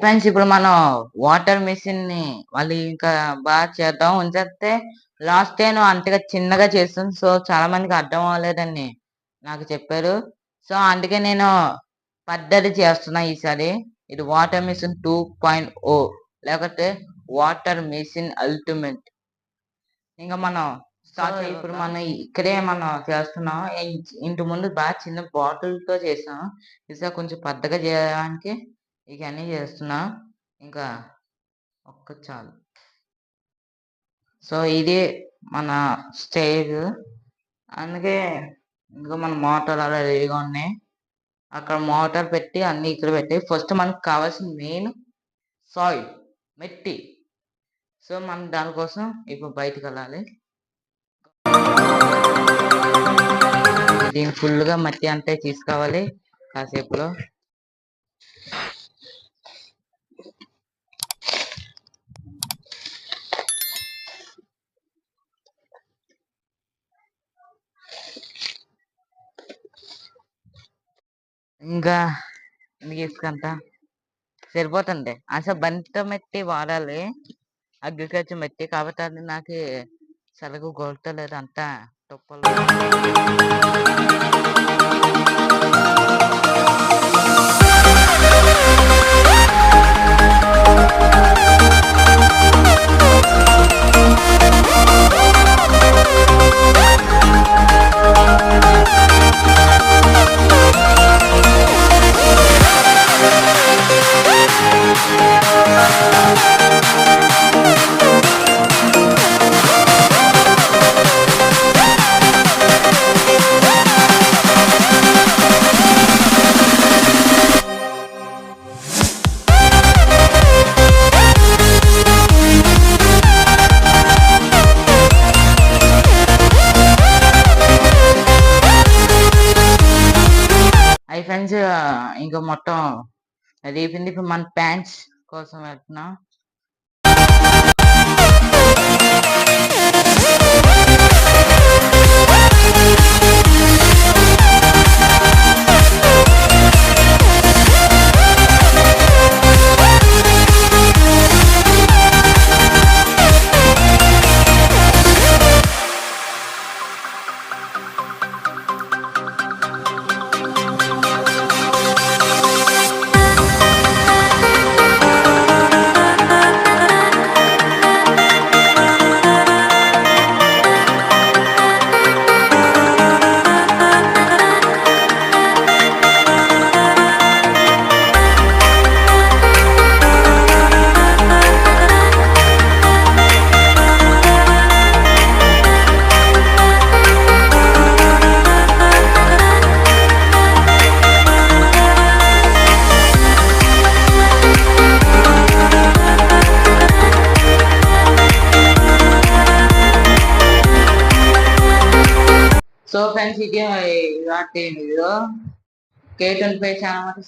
Friends ఇప్పుడు మనం water machine ని మళ్ళీ ఇంకా బాగా చేద్దాం ఉంచేస్తే లాస్ట్ టైం అంతగా చిన్నగా చేస్తుంది. సో చాలా మందికి అర్థం అవ్వలేదని నాకు చెప్పారు. సో అందుకే నేను పెద్దది చేస్తున్నా ఈసారి. ఇది వాటర్ మెషిన్ 2.0 లేకపోతే వాటర్ మెషిన్ అల్టిమేట్. ఇంకా మనం స్టార్ట్ ఇప్పుడు మనం ఇక్కడే మనం చేస్తున్నాం. ఇంటి ముందు బాగా చిన్న బాటిల్ తో చేసాం. ఈసారి కొంచెం పెద్దగా చేయడానికి ఇవన్నీ చేస్తున్నా. ఇంకా చాలు. సో ఇది మన స్టేజ్. అందుకే ఇంకా మన మోటార్ అలా రెడీగా ఉన్నాయి. అక్కడ మోటార్ పెట్టి అన్ని ఇక్కడ పెట్టి ఫస్ట్ మనకు కావాల్సిన మెయిన్ సాయిల్ మట్టి. సో మనం దానికోసం ఇప్పుడు బయటకు వెళ్ళాలి. దీని ఫుల్గా మట్టి అంతా తీసుకోవాలి కాసేపులో. ఇంకా ఇసుకంతా సరిపోతుంది. అసలు బంత మట్టి వాడాలి, అగ్రికల్చర్ మట్టి. కాబట్టి అది నాకు సరిగ్గా కొలతలేదు, అంతా తుప్పలు. ఫ్రెండ్స్ ఇంకా మొత్తం అది అయిపోయింది. ఇప్పుడు మన ప్యాంట్స్ కోసం వెళ్తున్నాం. సో ఫ్రెండ్స్ ఇది ఇలాంటి వీడియో K25 ఛానల్